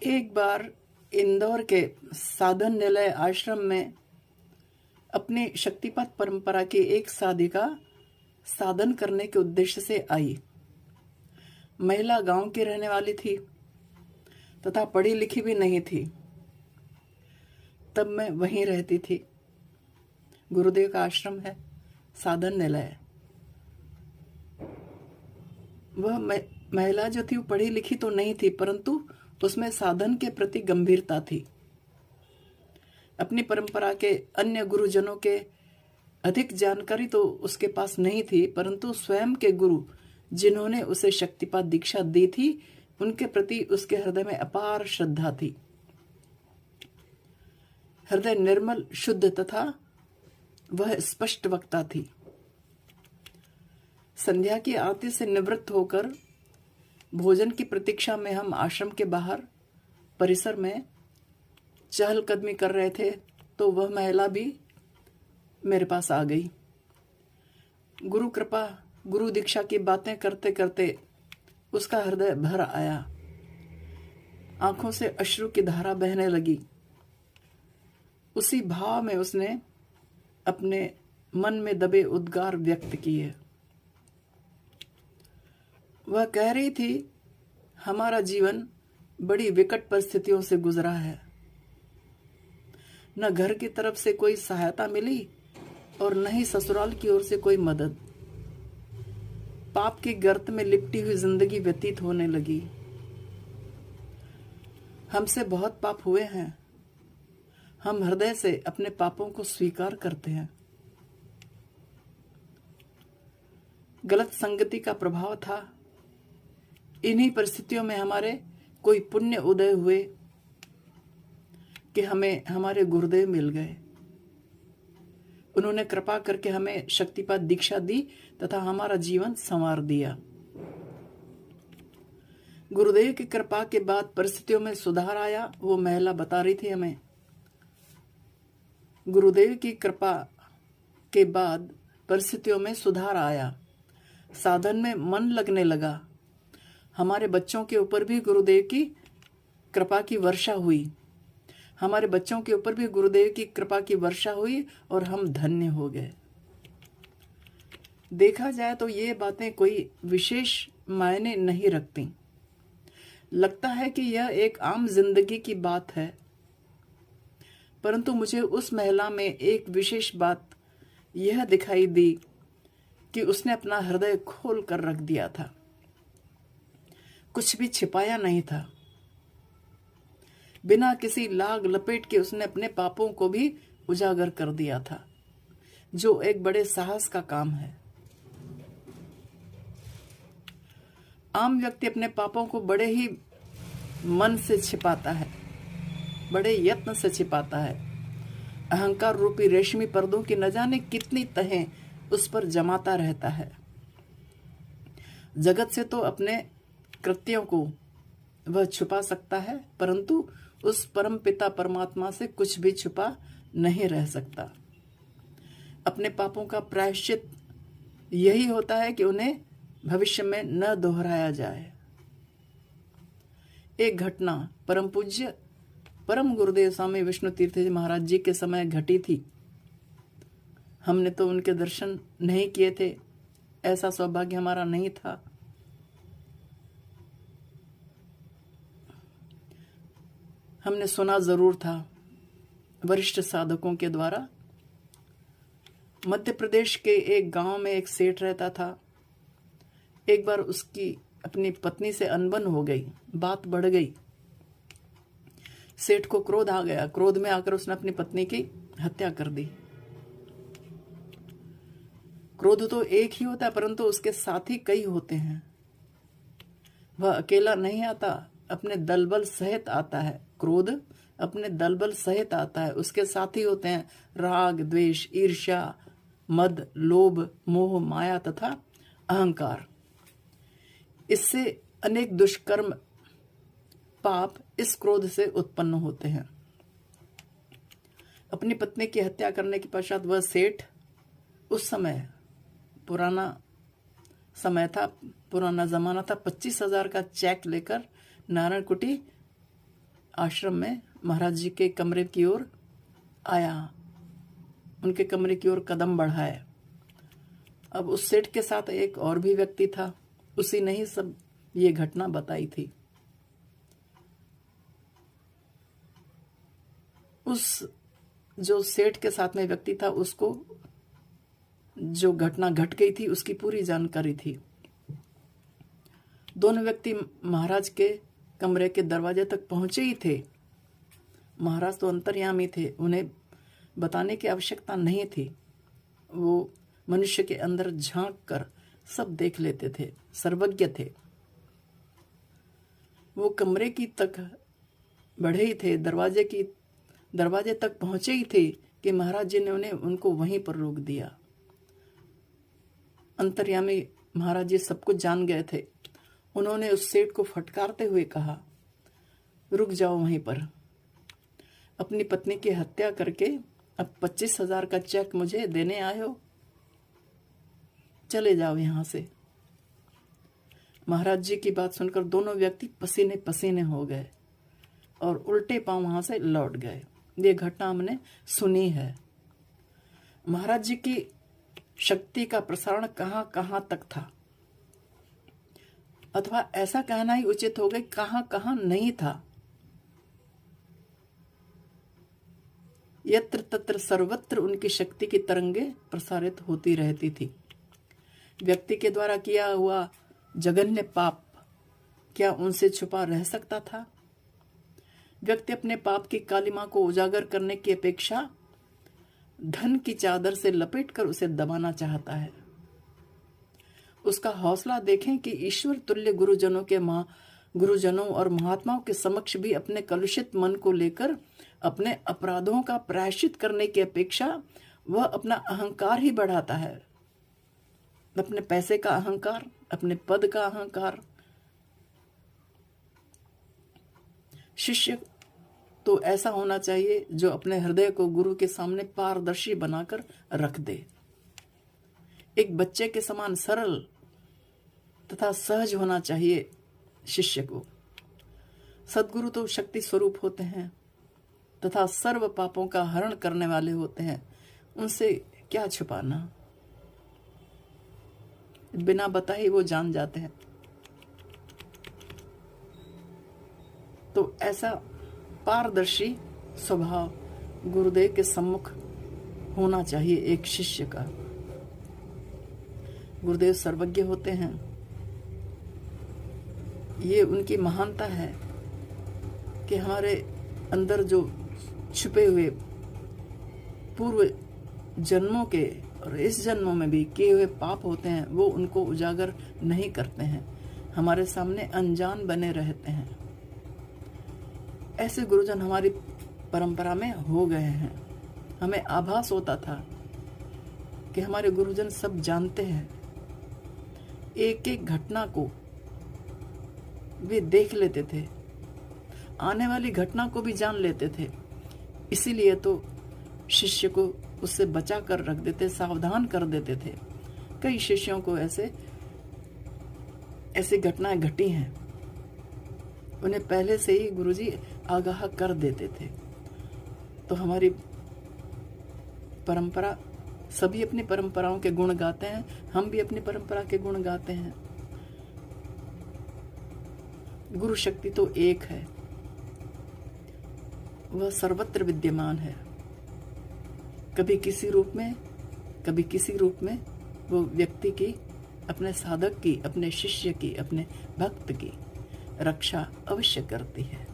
एक बार इंदौर के साधन निलय आश्रम में अपनी शक्तिपात परंपरा की एक साधिका साधन करने के उद्देश्य से आई। महिला गांव की रहने वाली थी तथा पढ़ी लिखी भी नहीं थी। तब मैं वहीं रहती थी। गुरुदेव का आश्रम है साधन निलय। वह महिला जो थी वो पढ़ी लिखी तो नहीं थी, परंतु उसमें साधन के प्रति गंभीरता थी। अपनी परंपरा के अन्य गुरुजनों के अधिक जानकारी तो उसके पास नहीं थी, परंतु स्वयं के गुरु जिन्होंने उसे शक्तिपात दीक्षा दी थी उनके प्रति उसके हृदय में अपार श्रद्धा थी। हृदय निर्मल शुद्ध तथा वह स्पष्ट वक्ता थी। संध्या की आरती से निवृत्त होकर भोजन की प्रतीक्षा में हम आश्रम के बाहर परिसर में चहलकदमी कर रहे थे तो वह महिला भी मेरे पास आ गई। गुरु कृपा, गुरु दीक्षा की बातें करते करते उसका हृदय भर आया। आंखों से अश्रु की धारा बहने लगी। उसी भाव में उसने अपने मन में दबे उद्गार व्यक्त किए। वह कह रही थी, हमारा जीवन बड़ी विकट परिस्थितियों से गुजरा है। न घर की तरफ से कोई सहायता मिली और न ही ससुराल की ओर से कोई मदद। पाप के गर्त में लिपटी हुई जिंदगी व्यतीत होने लगी। हमसे बहुत पाप हुए हैं। हम हृदय से अपने पापों को स्वीकार करते हैं। गलत संगति का प्रभाव था। इन्हीं परिस्थितियों में हमारे कोई पुण्य उदय हुए कि हमें हमारे गुरुदेव मिल गए। उन्होंने कृपा करके हमें शक्तिपात दीक्षा दी तथा हमारा जीवन संवार दिया। गुरुदेव की कृपा के बाद परिस्थितियों में सुधार आया, वो महिला बता रही थी हमें। गुरुदेव की कृपा के बाद परिस्थितियों में सुधार आया। साधन में मन लगने लगा। हमारे बच्चों के ऊपर भी गुरुदेव की कृपा की वर्षा हुई। हमारे बच्चों के ऊपर भी गुरुदेव की कृपा की वर्षा हुई और हम धन्य हो गए। देखा जाए तो ये बातें कोई विशेष मायने नहीं रखती। लगता है कि यह एक आम जिंदगी की बात है, परंतु मुझे उस महिला में एक विशेष बात यह दिखाई दी कि उसने अपना हृदय खोल कर रख दिया था। कुछ भी छिपाया नहीं था। बिना किसी लाग लपेट के उसने अपने पापों को भी उजागर कर दिया था, जो एक बड़े साहस का काम है। आम व्यक्ति अपने पापों को बड़े ही मन से छिपाता है, बड़े यत्न से छिपाता है। अहंकार रूपी रेशमी पर्दों की न जाने कितनी तहें उस पर जमाता रहता है। जगत से तो अपने कृत्यों को वह छुपा सकता है, परंतु उस परम पिता परमात्मा से कुछ भी छुपा नहीं रह सकता। अपने पापों का प्रायश्चित यही होता है कि उन्हें भविष्य में न दोहराया जाए। एक घटना परम पूज्य परम गुरुदेव स्वामी विष्णु तीर्थ जी महाराज जी के समय घटी थी। हमने तो उनके दर्शन नहीं किए थे, ऐसा सौभाग्य हमारा नहीं था। हमने सुना जरूर था वरिष्ठ साधकों के द्वारा। मध्य प्रदेश के एक गांव में एक सेठ रहता था। एक बार उसकी अपनी पत्नी से अनबन हो गई, बात बढ़ गई। सेठ को क्रोध आ गया। क्रोध में आकर उसने अपनी पत्नी की हत्या कर दी। क्रोध तो एक ही होता है, परंतु उसके साथी कई होते हैं। वह अकेला नहीं आता, अपने दलबल सहित आता है। क्रोध अपने दलबल सहित आता है। उसके साथी होते हैं राग, द्वेष, ईर्ष्या, मद, लोभ, मोह, माया तथा अहंकार। इससे अनेक दुष्कर्म, पाप इस क्रोध से उत्पन्न होते हैं। अपनी पत्नी की हत्या करने के पश्चात वह सेठ उस समय पुराना समय था, पुराना जमाना था, 25,000 का चेक लेकर नारायण कुटी आश्रम में महाराज जी के कमरे की ओर आया, उनके कमरे की ओर कदम बढ़ाए। अब उस सेठ के साथ एक और भी व्यक्ति था, उसी ने ही सब ये घटना बताई थी। उस जो सेठ के साथ में व्यक्ति था, उसको जो घटना घट गई थी उसकी पूरी जानकारी थी। दोनों व्यक्ति महाराज के कमरे के दरवाजे तक पहुंचे ही थे। महाराज तो अंतर्यामी थे, उन्हें बताने की आवश्यकता नहीं थी। वो मनुष्य के अंदर झांक कर सब देख लेते थे, सर्वज्ञ थे। वो कमरे की तक बढ़े ही थे, दरवाजे तक पहुंचे ही थे कि महाराज जी ने उनको वहीं पर रोक दिया। अंतर्यामी महाराज जी सब कुछ जान गए थे। उन्होंने उस सेठ को फटकारते हुए कहा, रुक जाओ वहीं पर। अपनी पत्नी की हत्या करके अब 25,000 का चेक मुझे देने आए हो, चले जाओ यहां से। महाराज जी की बात सुनकर दोनों व्यक्ति पसीने पसीने हो गए और उल्टे पांव वहां से लौट गए। ये घटना हमने सुनी है। महाराज जी की शक्ति का प्रसारण कहां कहां तक था, अथवा ऐसा कहना ही उचित हो गया कहां कहां नहीं था। यत्र तत्र सर्वत्र उनकी शक्ति की तरंगे प्रसारित होती रहती थी। व्यक्ति के द्वारा किया हुआ जघन्य पाप क्या उनसे छुपा रह सकता था? व्यक्ति अपने पाप की कालिमा को उजागर करने की अपेक्षा धन की चादर से लपेटकर उसे दबाना चाहता है। उसका हौसला देखें कि ईश्वर तुल्य गुरुजनों और महात्माओं के समक्ष भी अपने कलुषित मन को लेकर अपने अपराधों का प्रायश्चित करने की अपेक्षा वह अपना अहंकार ही बढ़ाता है। अपने पैसे का अहंकार, अपने पद का अहंकार। शिष्य तो ऐसा होना चाहिए जो अपने हृदय को गुरु के सामने पारदर्शी बनाकर रख दे। एक बच्चे के समान सरल तथा सहज होना चाहिए शिष्य को। सद्गुरु तो शक्ति स्वरूप होते हैं तथा सर्व पापों का हरण करने वाले होते हैं, उनसे क्या छुपाना। बिना बताए वो जान जाते हैं। तो ऐसा पारदर्शी स्वभाव गुरुदेव के सम्मुख होना चाहिए एक शिष्य का। गुरुदेव सर्वज्ञ होते हैं, ये उनकी महानता है कि हमारे अंदर जो छुपे हुए पूर्व जन्मों के और इस जन्मों में भी किए हुए पाप होते हैं, वो उनको उजागर नहीं करते हैं, हमारे सामने अनजान बने रहते हैं। ऐसे गुरुजन हमारी परंपरा में हो गए हैं। हमें आभास होता था कि हमारे गुरुजन सब जानते हैं, एक एक घटना को वे देख लेते थे, आने वाली घटना को भी जान लेते थे। इसीलिए तो शिष्य को उससे बचा कर रख देते, सावधान कर देते थे। कई शिष्यों को ऐसी घटनाएं घटी हैं, उन्हें पहले से ही गुरुजी आगाह कर देते थे। तो हमारी परंपरा, सभी अपनी परंपराओं के गुण गाते हैं, हम भी अपनी परंपरा के गुण गाते हैं। गुरु शक्ति तो एक है, वह सर्वत्र विद्यमान है। कभी किसी रूप में, कभी किसी रूप में वो व्यक्ति की, अपने साधक की, अपने शिष्य की, अपने भक्त की रक्षा अवश्य करती है।